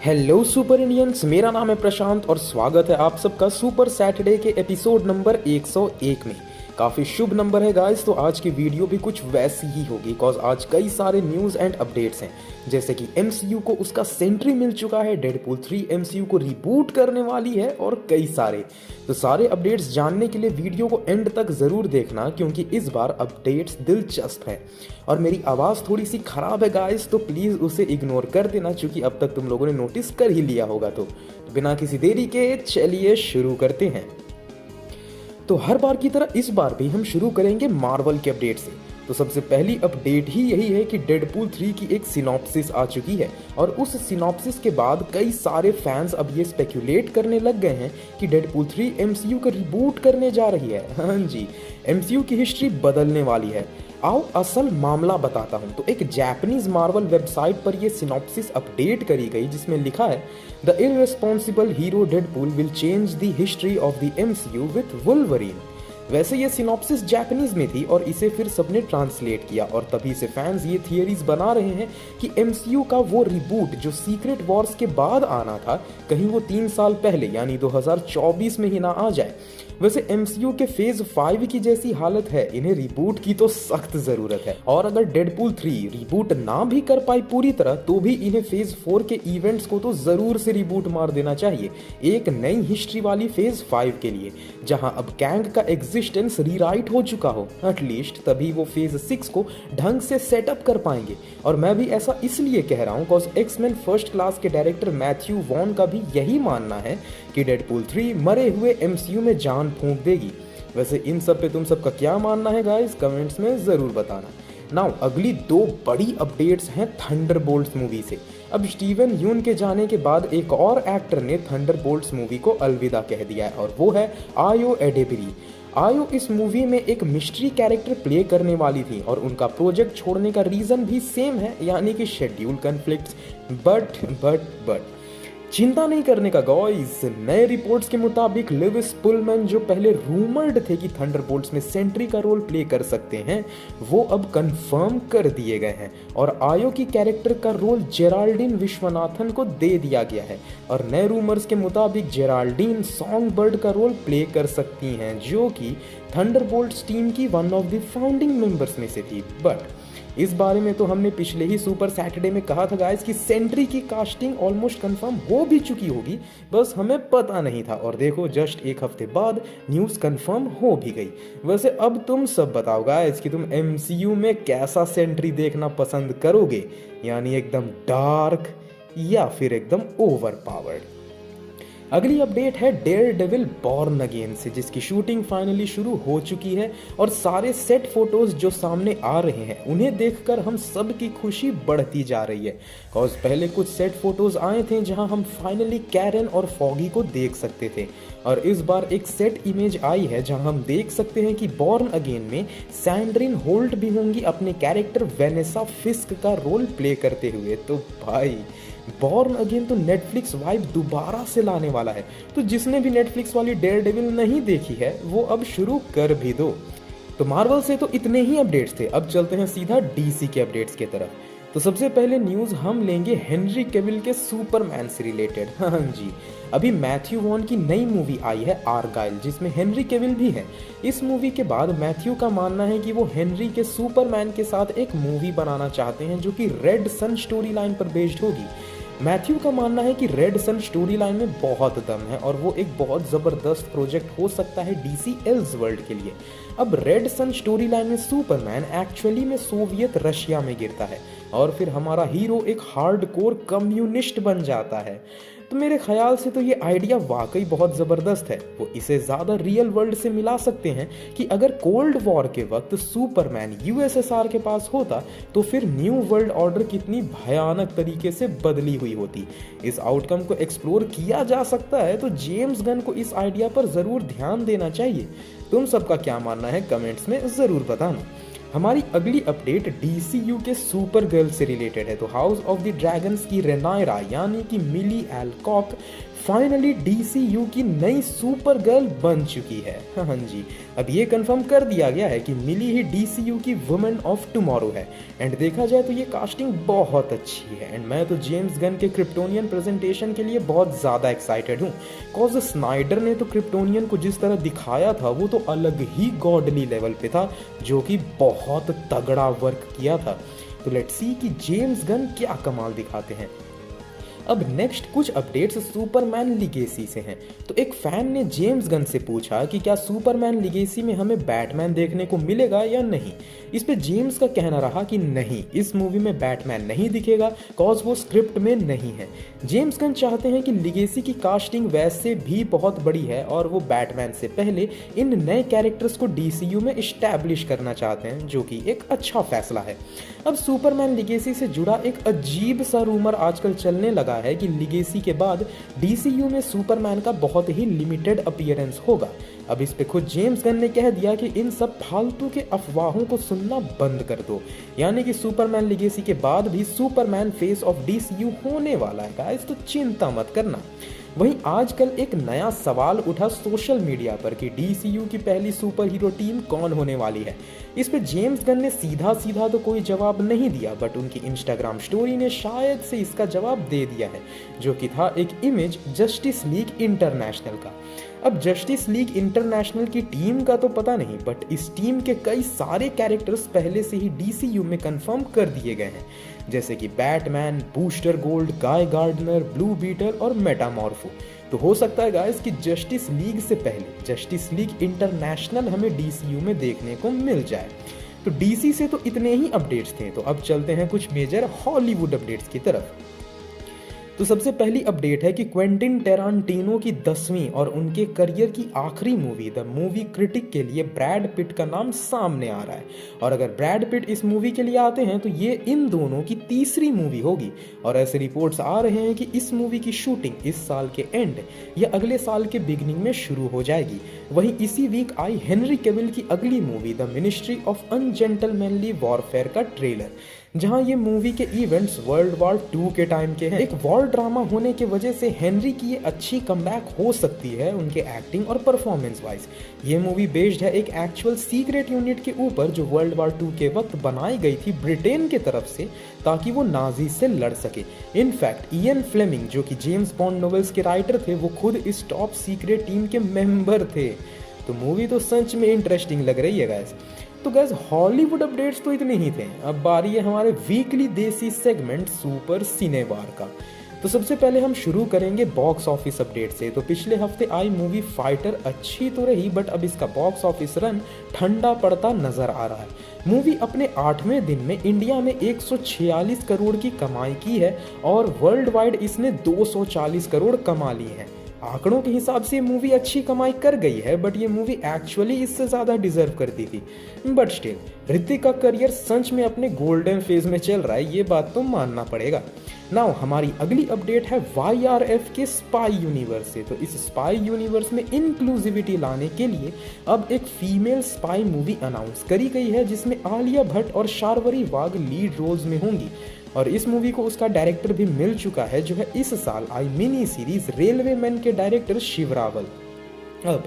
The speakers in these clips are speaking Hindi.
हेलो सुपर इंडियंस, मेरा नाम है प्रशांत और स्वागत है आप सबका सुपर सैटरडे के एपिसोड नंबर 101 में। काफ़ी शुभ नंबर है गाइस, तो आज की वीडियो भी कुछ वैसी ही होगी बिकॉज आज कई सारे न्यूज़ एंड अपडेट्स हैं। जैसे कि एमसीयू को उसका सेंट्री मिल चुका है, डेडपूल 3 एमसीयू को रिबूट करने वाली है और कई सारे। तो सारे अपडेट्स जानने के लिए वीडियो को एंड तक ज़रूर देखना क्योंकि इस बार अपडेट्स दिलचस्प है। और मेरी आवाज़ थोड़ी सी ख़राब है गाइस, तो प्लीज़ उसे इग्नोर कर देना क्योंकि अब तक तुम लोगों ने नोटिस कर ही लिया होगा। तो बिना किसी देरी के चलिए शुरू करते हैं। तो हर बार की तरह इस बार भी हम शुरू करेंगे मार्वल के अपडेट से। तो सबसे पहली अपडेट ही यही है कि डेडपूल 3 की एक सिनॉप्सिस आ चुकी है और उस सिनॉप्सिस के बाद कई सारे फैंस अब ये स्पेक्यूलेट करने लग गए हैं कि डेडपूल 3 एमसीयू का रिबूट करने जा रही है। हाँ जी, एमसीयू की हिस्ट्री बदलने वाली है। आओ असल मामला बताता हूं। तो एक जापानीज मार्वल वेबसाइट पर यह सिनॉप्सिस अपडेट करी गई जिसमें लिखा है the irresponsible hero Deadpool will change the history of the MCU with Wolverine. वैसे ये सिनॉप्सिस जापानीज में थी और इसे फिर सबने ट्रांसलेट किया और तभी से फैंस ये थियरीज बना रहे हैं कि एमसीयू का वो रिबूट जो सीक्रेट वॉर्स के बाद आना था, कहीं वो 3 साल पहले यानी 2024 में ही ना आ जाए। वैसे एमसीयू के फेज 5 की जैसी हालत है, इन्हें रिबूट की तो सख्त जरूरत है। और अगर डेडपूल 3 रिबूट ना भी कर पाई पूरी तरह तो भी इन्हें फेज 4 के इवेंट्स को तो जरूर से रिबूट मार देना चाहिए, एक नई हिस्ट्री वाली फेज 5 के लिए, जहां अब कैंग का एग्जिस्टेंस रीराइट हो चुका हो एटलीस्ट, तभी वो फेज 6 को ढंग से सेटअप कर पाएंगे। और मैं भी ऐसा इसलिए कह रहा हूं बिकॉज एक्समैन फर्स्ट क्लास के डायरेक्टर मैथ्यू वॉन का भी यही मानना है कि डेडपूल 3 मरे हुए एमसीयू में जान फूंक देगी। वैसे इन सब पे तुम सबका क्या मानना है गाइस, कमेंट्स में जरूर बताना। नाउ अगली 2 बड़ी अपडेट्स हैं थंडरबोल्ट्स मूवी से। अब स्टीवन यून के जाने के बाद एक और एक्टर ने थंडरबोल्ट्स मूवी को अलविदा कह दिया है और वो है आयो एडेबरी। आयो इस मूवी में एक मिस्ट्री कैरेक्टर प्ले करने वाली थी और उनका प्रोजेक्ट छोड़ने का रीजन भी सेम है, यानी कि शेड्यूल कॉन्फ्लिक्ट्स। बट चिंता नहीं करने का गाइस, नए रिपोर्ट्स के मुताबिक लिविस पुलमैन जो पहले रूमर्ड थे कि थंडरबोल्ट्स में सेंट्री का रोल प्ले कर सकते हैं, वो अब कंफर्म कर दिए गए हैं और आयो की कैरेक्टर का रोल जेराल्डीन विश्वनाथन को दे दिया गया है। और नए रूमर्स के मुताबिक जेराल्डीन सॉन्ग बर्ड का रोल प्ले कर सकती हैं जो कि थंडरबोल्ट्स टीम की one of the founding members में से थी। बट इस बारे में तो हमने पिछले ही सुपर सैटरडे में कहा था गाइस कि सेंट्री की कास्टिंग ऑलमोस्ट कंफर्म हो भी चुकी होगी, बस हमें पता नहीं था। और देखो जस्ट एक हफ्ते बाद न्यूज़ कंफर्म हो भी गई। वैसे अब तुम सब बताओ गाइस कि तुम एमसीयू में कैसा सेंट्री देखना पसंद करोगे, यानी एकदम डार्क या फिर एकदम ओवर पावर्ड। अगली अपडेट है डेयरडेविल बॉर्न अगेन से, जिसकी शूटिंग फाइनली शुरू हो चुकी है और सारे सेट फोटोज जो सामने आ रहे हैं उन्हें देखकर हम सब की खुशी बढ़ती जा रही है। बिकॉज पहले कुछ सेट फोटोज आए थे जहां हम फाइनली कैरन और फॉगी को देख सकते थे और इस बार एक सेट इमेज आई है जहां हम देख सकते हैं कि बॉर्न अगेन में सैंड्रिन होल्ट भी होंगी अपने कैरेक्टर वेनेसा फिस्क का रोल प्ले करते हुए। तो भाई बॉर्न अगेन तो नेटफ्लिक्स वाइब दोबारा से लाने वाला है, तो जिसने भी नेटफ्लिक्स वाली डेयरडेविल नहीं देखी है वो अब शुरू कर भी दो। तो मार्वल से तो इतने ही अपडेट्स थे, अब चलते हैं सीधा डीसी के अपडेट्स की तरफ। तो सबसे पहले न्यूज़ हम लेंगे हेनरी कैविल के सुपरमैन से रिलेटेड। हाँ जी, अभी मैथ्यू वॉन की नई मूवी आई है आर्गाइल, जिसमें हेनरी कैविल भी है। इस मूवी के बाद मैथ्यू का मानना है कि वो हेनरी के सुपरमैन के साथ एक मूवी बनाना चाहते हैं जो कि रेड सन स्टोरी लाइन पर बेस्ड होगी। मैथ्यू का मानना है कि रेड सन स्टोरी लाइन में बहुत दम है और वो एक बहुत ज़बरदस्त प्रोजेक्ट हो सकता है डीसी एल्सेवर्ल्ड के लिए। अब रेड सन स्टोरी लाइन में सुपरमैन एक्चुअली में सोवियत रशिया में गिरता है और फिर हमारा हीरो एक हार्डकोर कम्युनिस्ट बन जाता है। तो मेरे ख्याल से तो ये आइडिया वाकई बहुत ज़बरदस्त है। वो इसे ज़्यादा रियल वर्ल्ड से मिला सकते हैं कि अगर कोल्ड वॉर के वक्त सुपरमैन यूएसएसआर के पास होता तो फिर न्यू वर्ल्ड ऑर्डर कितनी भयानक तरीके से बदली हुई होती। इस आउटकम को एक्सप्लोर किया जा सकता है, तो जेम्स गन को इस आइडिया पर ज़रूर ध्यान देना चाहिए। तुम सबका क्या मानना है कमेंट्स में ज़रूर बताना। हमारी अगली अपडेट डीसीयू के सुपर गर्ल से रिलेटेड है। तो हाउस ऑफ द ड्रैगन्स की रेनायरा यानी कि मिली एल्कॉक फाइनली डीसीयू की नई सुपर गर्ल बन चुकी है। हाँ जी, अब ये कंफर्म कर दिया गया है कि मिली ही डीसीयू की वुमेन ऑफ टुमारो है। एंड देखा जाए तो ये कास्टिंग बहुत अच्छी है। एंड मैं तो जेम्स गन के क्रिप्टोनियन प्रेजेंटेशन के लिए बहुत ज़्यादा एक्साइटेड हूँ, कॉज स्नाइडर ने तो क्रिप्टोनियन को जिस तरह दिखाया था वो तो अलग ही गॉडली लेवल पे था, जो कि बहुत तगड़ा वर्क किया था। तो लेट्स सी कि जेम्स गन क्या कमाल दिखाते हैं। अब नेक्स्ट कुछ अपडेट्स सुपरमैन लिगेसी से हैं। तो एक फैन ने जेम्स गन से पूछा कि क्या सुपरमैन लिगेसी में हमें बैटमैन देखने को मिलेगा या नहीं। इस पे जेम्स का कहना रहा कि नहीं, इस मूवी में बैटमैन नहीं दिखेगा, कॉज वो स्क्रिप्ट में नहीं है। जेम्स गन चाहते हैं कि लिगेसी की कास्टिंग वैसे भी बहुत बड़ी है और वो बैटमैन से पहले इन नए कैरेक्टर्स को डीसीयू में इस्टेब्लिश करना चाहते हैं, जो कि एक अच्छा फैसला है। अब सुपरमैन लिगेसी से जुड़ा एक अजीब सा रूमर आजकल चलने लगा है कि लिगेसी के बाद डीसीयू में सुपरमैन का बहुत ही लिमिटेड अपीयरेंस होगा। अब इस पे खुद जेम्स गन ने कह दिया कि इन सब फालतू के अफवाहों को सुनना बंद कर दो, यानी कि सुपरमैन लिगेसी के बाद भी सुपरमैन फेस ऑफ डीसीयू होने वाला है गाइस, तो चिंता मत करना। वहीं आजकल एक नया सवाल उठा सोशल मीडिया पर कि डीसीयू की पहली सुपर हीरो टीम कौन होने वाली है। इस पे जेम्स गन ने सीधा सीधा तो कोई जवाब नहीं दिया, बट उनकी इंस्टाग्राम स्टोरी ने शायद से इसका जवाब दे दिया है, जो कि था एक इमेज जस्टिस लीग इंटरनेशनल का। अब जस्टिस लीग इंटरनेशनल की टीम का तो पता नहीं, बट इस टीम के कई सारे कैरेक्टर्स पहले से ही डीसीयू में कंफर्म कर दिए गए हैं, जैसे कि बैटमैन, बूस्टर गोल्ड, गाय गार्डनर, ब्लू बीटर और मेटामॉर्फो। तो हो सकता है गाइस कि जस्टिस लीग से पहले जस्टिस लीग इंटरनेशनल हमें डीसीयू में देखने को मिल जाए। तो डीसी से तो इतने ही अपडेट्स थे, तो अब चलते हैं कुछ मेजर हॉलीवुड अपडेट्स की तरफ। तो सबसे पहली अपडेट है कि क्वेंटिन टेरांटिनो की 10वीं और उनके करियर की आखिरी मूवी द मूवी क्रिटिक के लिए ब्रैड पिट का नाम सामने आ रहा है। और अगर ब्रैड पिट इस मूवी के लिए आते हैं तो ये इन दोनों की तीसरी मूवी होगी। और ऐसे रिपोर्ट्स आ रहे हैं कि इस मूवी की शूटिंग इस साल के एंड या अगले साल के बिगिनिंग में शुरू हो जाएगी। वहीं इसी वीक आई हेनरी कैविल की अगली movie the ministry of ungentlemanly warfare का ट्रेलर, जहां ये मूवी के इवेंट्स वर्ल्ड वॉर 2 के टाइम के हैं। एक वॉर ड्रामा होने की वजह से हेनरी की ये अच्छी कमबैक हो सकती है उनके एक्टिंग और परफॉर्मेंस वाइज। ये मूवी बेस्ड है एक एक्चुअल सीक्रेट यूनिट के ऊपर जो वर्ल्ड वॉर 2 के वक्त बनाई गई थी ब्रिटेन के तरफ से, ताकि वो नाजी से लड़ सके। इनफैक्ट इयन फ्लेमिंग जो कि जेम्स बॉन्ड नॉवेल्स के राइटर थे, वो खुद इस टॉप सीक्रेट टीम के मेंबर थे। तो मूवी तो सच में इंटरेस्टिंग लग रही है गाइस। तो गैस हॉलीवुड अपडेट्स तो इतने ही थे। अब बारी है हमारे वीकली देसी सेगमेंट सुपर सिनेबार का। तो सबसे पहले हम शुरू करेंगे बॉक्स ऑफिस अपडेट से। तो पिछले हफ्ते आई मूवी फाइटर अच्छी तो रही, बट अब इसका बॉक्स ऑफिस रन ठंडा पड़ता नजर आ रहा है। मूवी अपने 8वें दिन में इंडिया में 146 करोड़ की कमाई की है और वर्ल्ड वाइड इसने 240 करोड़ कमा लिए हैं। आंकड़ों के हिसाब से ये मूवी अच्छी कमाई कर गई है, बट ये मूवी एक्चुअली इससे ज़्यादा डिजर्व करती थी। बट स्टिल ऋतिक का करियर सच में अपने गोल्डन फेज में चल रहा है, ये बात तो मानना पड़ेगा। नाउ हमारी अगली अपडेट है YRF के स्पाई यूनिवर्स से। तो इस स्पाई यूनिवर्स में इंक्लूसिविटी लाने के लिए अब एक फीमेल स्पाई मूवी अनाउंस करी गई है, जिसमें आलिया भट्ट और शार्वरी वाघ लीड रोल्स में होंगी। और इस मूवी को उसका डायरेक्टर भी मिल चुका है, जो है इस साल आई मिनी सीरीज रेलवे मैन के डायरेक्टर शिव रावल। अब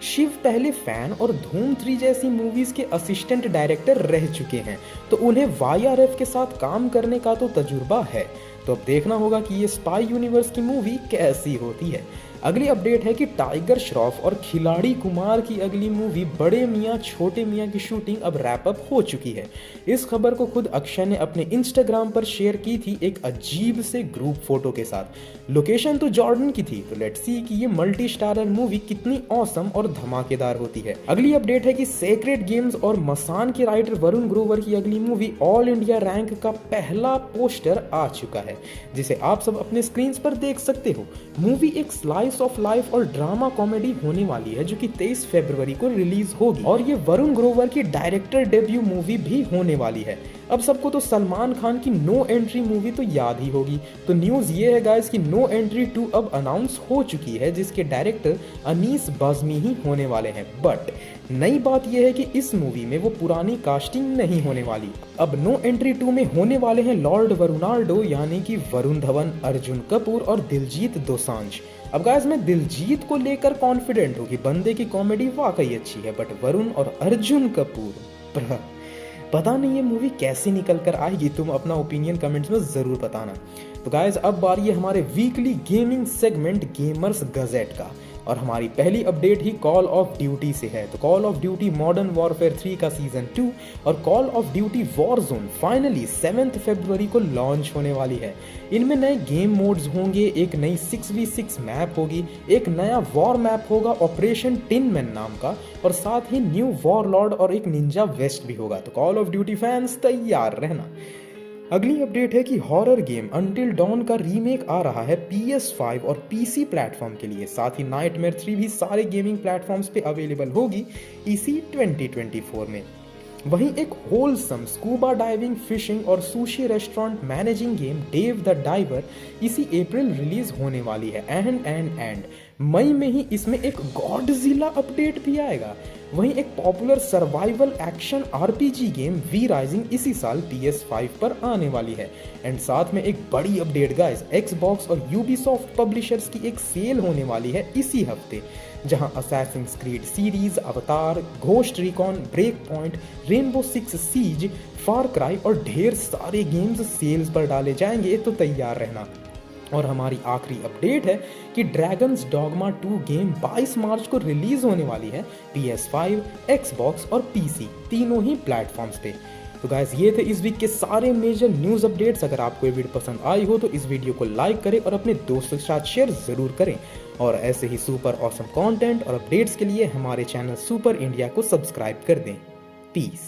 शिव पहले फैन और धूम 3 जैसी मूवीज के असिस्टेंट डायरेक्टर रह चुके हैं, तो उन्हें YRF के साथ काम करने का तो तजुर्बा है। तो अब देखना होगा कि ये स्पाई यूनिवर्स की मूवी कैसी होती है। अगली अपडेट है कि टाइगर श्रॉफ और खिलाड़ी कुमार की अगली मूवी बड़े मियाँ छोटे मियाँ की शूटिंग अब रैप अप हो चुकी है। इस खबर को खुद अक्षय ने अपने इंस्टाग्राम पर शेयर की थी एक अजीब से ग्रुप फोटो के साथ। लोकेशन तो जॉर्डन की थी, तो लेट्स सी कि ये मल्टी स्टारर मूवी कितनी ऑसम और धमाकेदार होती है। अगली अपडेट है कि सेक्रेड गेम्स और मसान के राइटर वरुण ग्रोवर की अगली मूवी ऑल इंडिया रैंक का पहला पोस्टर आ चुका है, जिसे आप सब अपने स्क्रीन पर देख सकते हो। मूवी एक स्लाइस ऑफ लाइफ और ड्रामा कॉमेडी होने वाली है, जो कि 23 फरवरी को रिलीज होगी और ये वरुण ग्रोवर की डायरेक्टर डेब्यू मूवी भी होने वाली है। अब सबको तो सलमान खान की नो एंट्री मूवी तो याद ही होगी। तो न्यूज़ ये है गाइस कि नो एंट्री 2 अब अनाउंस हो चुकी है, जिसके डायरेक्टर अनीस बाज़मी ही होने वाले हैं। बट नई बात यह है कि इस मूवी में वो पुरानी कास्टिंग नहीं होने वाली। अब नो एंट्री 2 में होने वाले हैं लॉर्ड वरुणाल्डो यानी कि वरुण धवन, अर्जुन कपूर और दिलजीत दोसांझ। अब गाइस मैं दिलजीत को लेकर कॉन्फिडेंट हूँ कि बंदे की कॉमेडी वाकई अच्छी है, बट वरुण और अर्जुन कपूर पता नहीं ये मूवी कैसे निकल कर आएगी। तुम अपना ओपिनियन कमेंट्स में ज़रूर बताना। तो गाइस अब बारी है हमारे weekly gaming segment gamers gadget का, और हमारी पहली अपडेट ही कॉल ऑफ ड्यूटी से है। तो Call of Duty Modern Warfare 3 का सीजन 2 और Call of Duty Warzone finally 7 फरवरी को लॉन्च होने वाली है। इनमें नए गेम मोड्स होंगे, एक नई 6v6 मैप होगी, एक नया वॉर मैप होगा ऑपरेशन टिन मैन नाम का, और साथ ही न्यू वॉरलॉर्ड और एक निंजा वेस्ट भी होगा। तो कॉल ऑफ ड्यूटी फैंस तैयार रहना। अगली अपडेट है कि हॉरर गेम अंटिल डॉन का रीमेक आ रहा है PS5 और PC प्लेटफॉर्म के लिए। साथ ही नाइटमेयर 3 भी सारे गेमिंग प्लेटफॉर्म्स पे अवेलेबल होगी इसी 2024 में। वहीं एक होलसम स्कूबा डाइविंग, फिशिंग और sushi restaurant managing game Dave the Diver इसी अप्रैल रिलीज होने वाली है। एंड मई में ही इसमें एक गॉडजिला अपडेट भी आएगा। वहीं एक popular survival action RPG game V Rising इसी साल PS5 पर आने वाली है। एंड साथ में एक बड़ी अपडेट गाइस, Xbox और Ubisoft पब्लिशर्स की एक सेल होने वाली है इसी हफ्ते, जहां Assassin's Creed series, Avatar, Ghost Recon, Break Point, Rainbow Six Siege, Far Cry और ढेर सारे गेम्स सेल्स पर डाले जाएंगे। तो तैयार रहना। और हमारी आखिरी अपडेट है कि ड्रैगन्स डॉगमा 2 गेम 22 मार्च को रिलीज होने वाली है PS5, Xbox और PC तीनों ही प्लेटफॉर्म्स पे। तो गाइस ये थे इस वीक के सारे मेजर न्यूज़ अपडेट्स। अगर आपको ये वीडियो पसंद आई हो तो इस वीडियो को लाइक करें और अपने दोस्तों के साथ शेयर ज़रूर करें। और ऐसे ही सुपर ऑसम कंटेंट और अपडेट्स के लिए हमारे चैनल सुपर इंडिया को सब्सक्राइब कर दें। पीस।